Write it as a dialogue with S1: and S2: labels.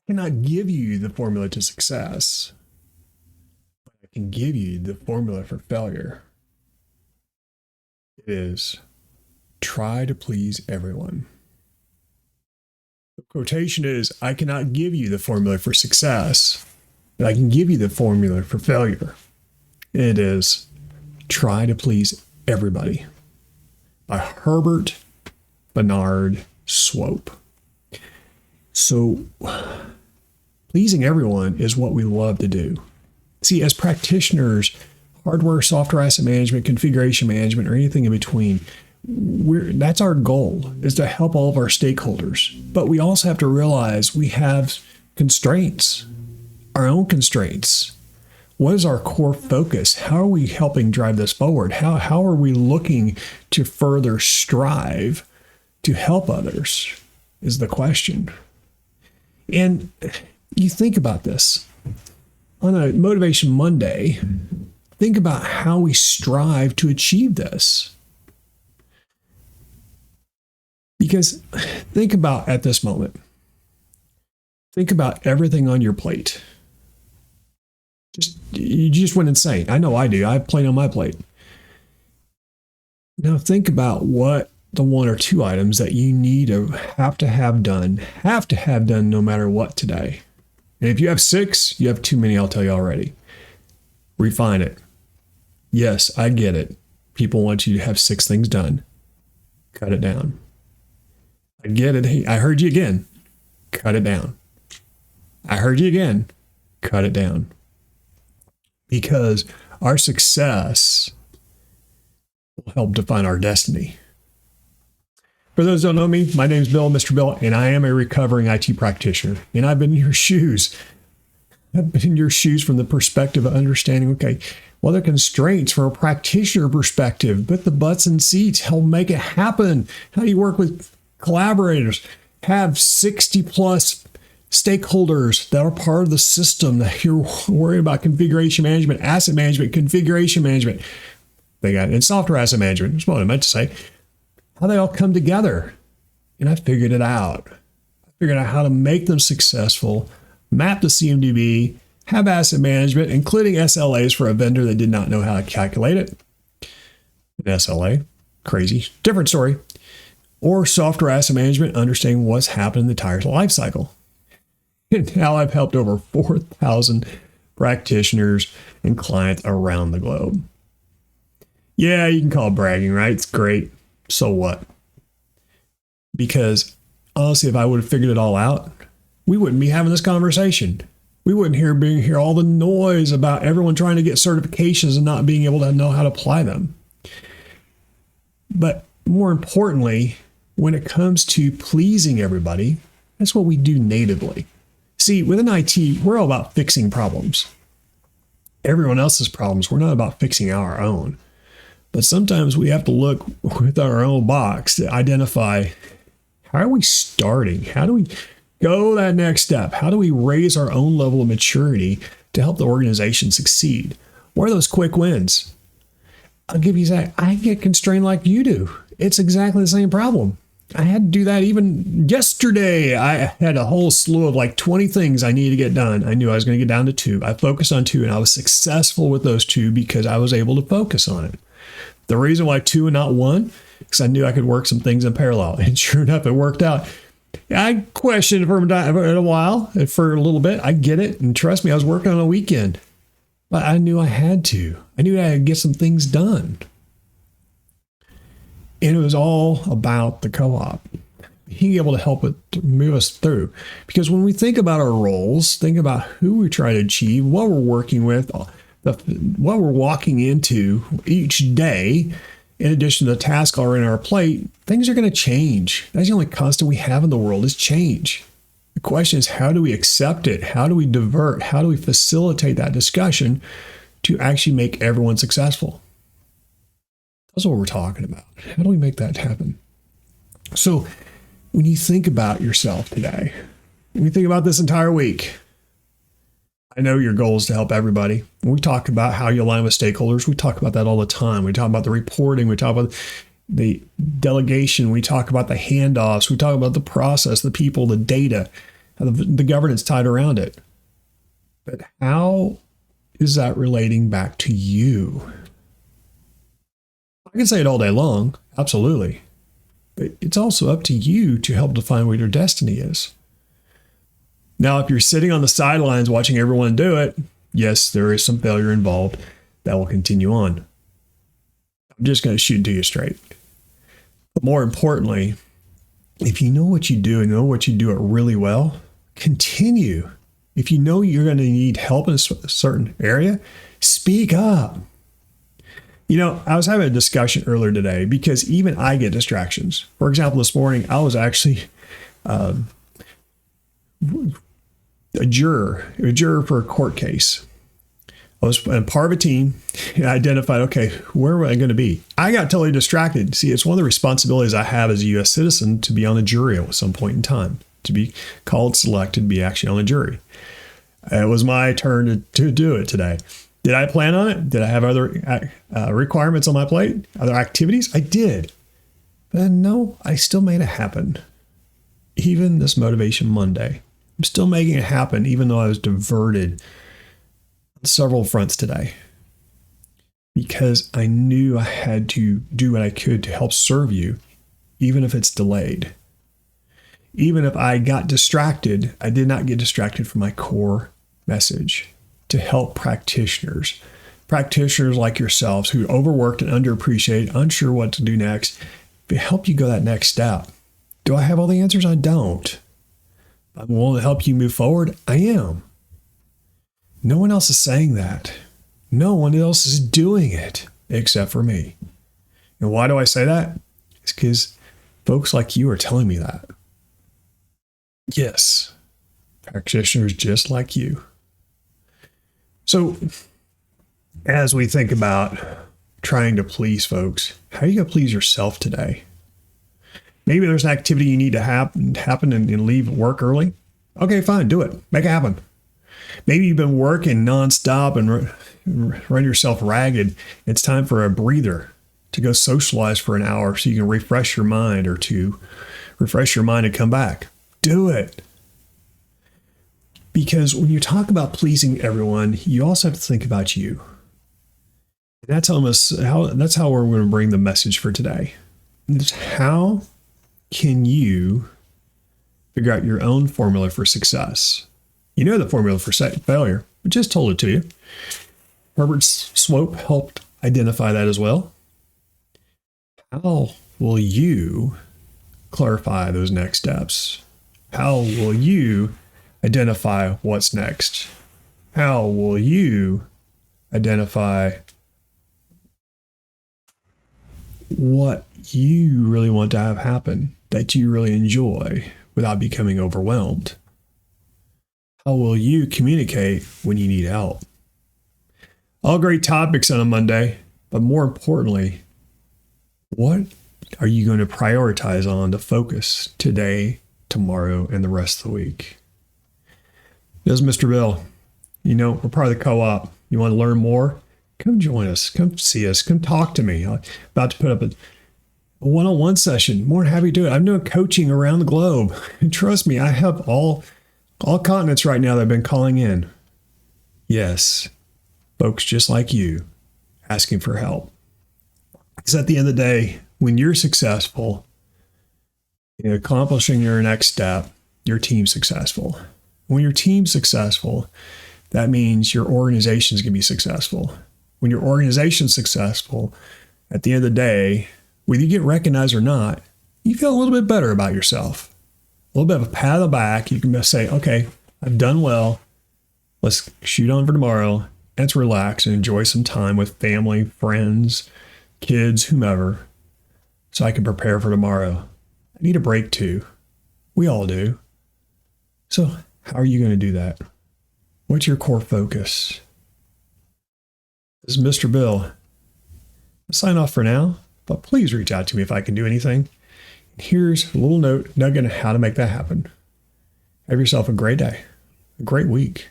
S1: cannot give you the formula to success, but I can give you the formula for failure. It is try to please everyone. The quotation is, I cannot give you the formula for success, but I can give you the formula for failure. It is try to please everybody, by Herbert Bayard Swope. So pleasing everyone is what we love to do. See, as practitioners, hardware, software, asset management, configuration management, or anything in between, that's our goal, is to help all of our stakeholders. But we also have to realize we have constraints, our own constraints. What is our core focus? How are we helping drive this forward? How are we looking to further strive to help others is the question. And you think about this. On a Motivation Monday, think about how we strive to achieve this. Because think about at this moment, think about everything on your plate. You just went insane. I know I do. I have plenty on my plate. Now think about what the one or two items that you need to have done no matter what today. And if you have 6, you have too many, I'll tell you already. Refine it. Yes, I get it. People want you to have 6 things done. Cut it down. I get it. Hey, I heard you again. Cut it down. I heard you again. Cut it down. Because our success will help define our destiny. For those who don't know me, my name's Bill, Mr. Bill, and I am a recovering IT practitioner. And I've been in your shoes. I've been in your shoes from the perspective of understanding, okay, what are constraints from a practitioner perspective? Put the butts in seats, help make it happen. How do you work with collaborators? Have 60 plus stakeholders that are part of the system that you're worried about configuration management, asset management, configuration management. They got it in software asset management. That's what I meant to say. How they all come together. And I figured it out. I figured out how to make them successful, map the CMDB, have asset management, including SLAs for a vendor that did not know how to calculate it. An SLA, crazy, different story. Or software asset management, understanding what's happened in the entire life cycle. And now I've helped over 4,000 practitioners and clients around the globe. Yeah, you can call it bragging, right? It's great. So what? Because honestly, if I would have figured it all out, we wouldn't be having this conversation. We wouldn't hear all the noise about everyone trying to get certifications and not being able to know how to apply them. But more importantly, when it comes to pleasing everybody, that's what we do natively. See, within IT, we're all about fixing problems. Everyone else's problems, we're not about fixing our own. But sometimes we have to look with our own box to identify, how are we starting? How do we go that next step? How do we raise our own level of maturity to help the organization succeed? What are those quick wins? I'll give you that. I get constrained like you do. It's exactly the same problem. I had to do that even yesterday. I had a whole slew of like 20 things I needed to get done. I knew I was going to get down to 2. I focused on 2 and I was successful with those 2 because I was able to focus on it. The reason why 2 and not 1, because I knew I could work some things in parallel. And sure enough, it worked out. I questioned for a while, for a little bit. I get it. And trust me, I was working on a weekend. But I knew I had to. I knew I had to get some things done. And it was all about the co-op, being able to help it move us through. Because when we think about our roles, think about who we try to achieve, what we're working with, what we're walking into each day, in addition to the tasks already on our plate, things are going to change. That's the only constant we have in the world is change. The question is, how do we accept it? How do we divert? How do we facilitate that discussion to actually make everyone successful? That's what we're talking about. How do we make that happen? So when you think about yourself today, when you think about this entire week, I know your goal is to help everybody. We talk about how you align with stakeholders. We talk about that all the time. We talk about the reporting. We talk about the delegation. We talk about the handoffs. We talk about the process, the people, the data. the governance tied around it. But how is that relating back to you? I can say it all day long, absolutely. But it's also up to you to help define what your destiny is. Now, if you're sitting on the sidelines watching everyone do it, yes, there is some failure involved that will continue on. I'm just going to shoot it to you straight. But more importantly, if you know what you do and know what you do it really well, continue. If you know you're going to need help in a certain area, speak up. You know, I was having a discussion earlier today because even I get distractions. For example, this morning, I was actually a juror for a court case. I was part of a team and I identified, okay, where am I going to be? I got totally distracted. See, it's one of the responsibilities I have as a U.S. citizen to be on a jury at some point in time, to be called, selected, to be actually on a jury. It was my turn to do it today. Did I plan on it? Did I have other requirements on my plate? Other activities? I did. But no, I still made it happen. Even this Motivation Monday. I'm still making it happen, even though I was diverted on several fronts today. Because I knew I had to do what I could to help serve you, even if it's delayed. Even if I got distracted, I did not get distracted from my core message. To help practitioners like yourselves who overworked and underappreciated, unsure what to do next, to help you go that next step. Do I have all the answers? I don't. I'm willing to help you move forward. I am. No one else is saying that. No one else is doing it except for me. And why do I say that? It's because folks like you are telling me that. Yes, practitioners just like you. So, as we think about trying to please folks, how are you going to please yourself today? Maybe there's an activity you need to happen and leave work early. Okay, fine, do it. Make it happen. Maybe you've been working nonstop and run yourself ragged. It's time for a breather to go socialize for an hour so you can refresh your mind or to refresh your mind and come back. Do it. Because when you talk about pleasing everyone, you also have to think about you. That's how we're going to bring the message for today. It's how can you figure out your own formula for success? You know the formula for failure. I just told it to you. Herbert's Swope helped identify that as well. How will you clarify those next steps? How will you identify what's next? How will you identify what you really want to have happen, that you really enjoy without becoming overwhelmed? How will you communicate when you need help? All great topics on a Monday, but more importantly, what are you going to prioritize on to focus today, tomorrow, and the rest of the week? This is Mr. Bill. You know, we're part of the co-op. You want to learn more? Come join us. Come see us. Come talk to me. I'm about to put up a one-on-one session. More than happy to do it. I'm doing coaching around the globe. And trust me, I have all continents right now that have been calling in. Yes, folks just like you asking for help. Because at the end of the day, when you're successful in accomplishing your next step, your team's successful. When your team's successful, that means your organization's going to be successful. When your organization's successful, at the end of the day, whether you get recognized or not, you feel a little bit better about yourself. A little bit of a pat on the back. You can just say, okay, I've done well. Let's shoot on for tomorrow. Let's relax and enjoy some time with family, friends, kids, whomever, so I can prepare for tomorrow. I need a break too. We all do. So how are you going to do that? What's your core focus? This is Mr. Bill. I'll sign off for now, but please reach out to me if I can do anything. Here's a little nugget on how to make that happen. Have yourself a great day, a great week.